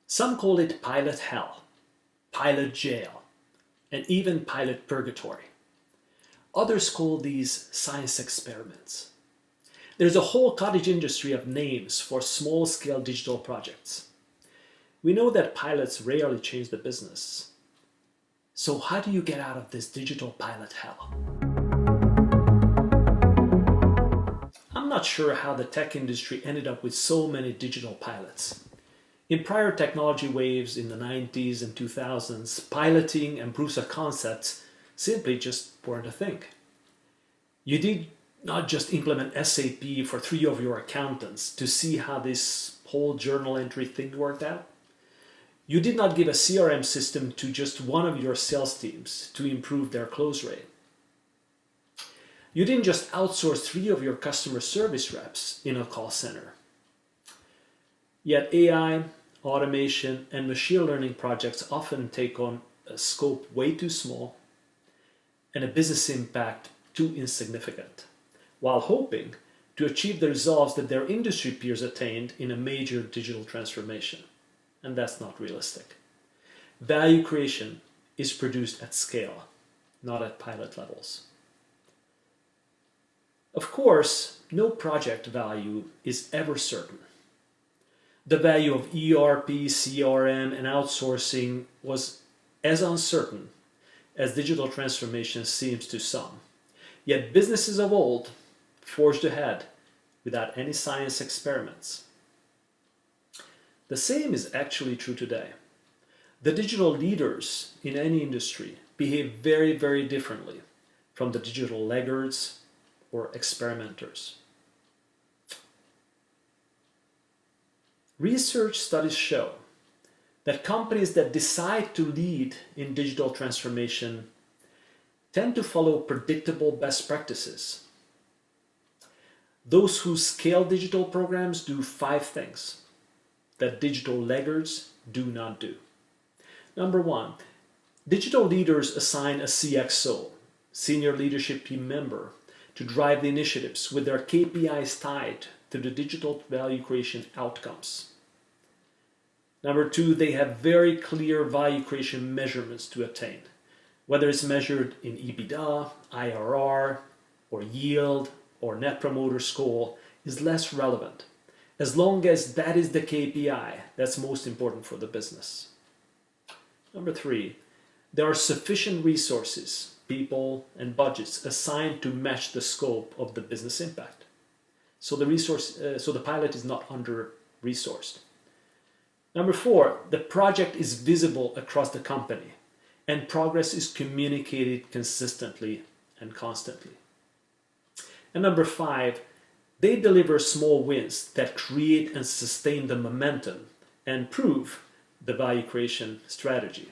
Some call it pilot hell, pilot jail, and even pilot purgatory. Others call these science experiments. There's a whole cottage industry of names for small-scale digital projects. We know that pilots rarely change the business. So how do you get out of this digital pilot hell? I'm not sure how the tech industry ended up with so many digital pilots. In prior technology waves in the 90s and 2000s, piloting and proofs of concepts simply just weren't a thing. You did not just implement SAP for 3 of your accountants to see how this whole journal entry thing worked out. You did not give a CRM system to just one of your sales teams to improve their close rate. You didn't just outsource 3 of your customer service reps in a call center. Yet AI, automation, and machine learning projects often take on a scope way too small and a business impact too insignificant, while hoping to achieve the results that their industry peers attained in a major digital transformation. And that's not realistic. Value creation is produced at scale, not at pilot levels. Of course, no project value is ever certain. The value of ERP, CRM, and outsourcing was as uncertain as digital transformation seems to some. Yet businesses of old forged ahead without any science experiments. The same is actually true today. The digital leaders in any industry behave very, very differently from the digital laggards or experimenters. Research studies show that companies that decide to lead in digital transformation tend to follow predictable best practices. Those who scale digital programs do 5 things that digital laggards do not do. Number 1, digital leaders assign a CXO, senior leadership team member, to drive the initiatives with their KPIs tied to the digital value creation outcomes. Number 2, they have very clear value creation measurements to attain, whether it's measured in EBITDA, IRR, or yield, or net promoter score is less relevant, as long as that is the KPI that's most important for the business. Number 3, there are sufficient resources, people, and budgets assigned to match the scope of the business impact. So the pilot is not under-resourced. Number 4, the project is visible across the company and progress is communicated consistently and constantly. And number 5, they deliver small wins that create and sustain the momentum and prove the value creation strategy.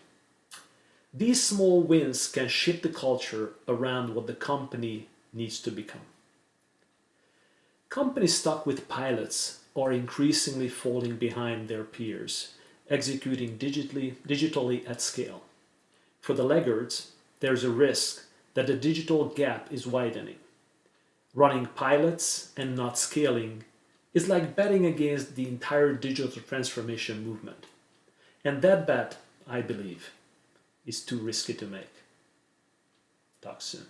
These small wins can shift the culture around what the company needs to become. Companies stuck with pilots are increasingly falling behind their peers, executing digitally at scale. For the laggards, there's a risk that the digital gap is widening. Running pilots and not scaling is like betting against the entire digital transformation movement. And that bet, I believe, is too risky to make. Talk soon.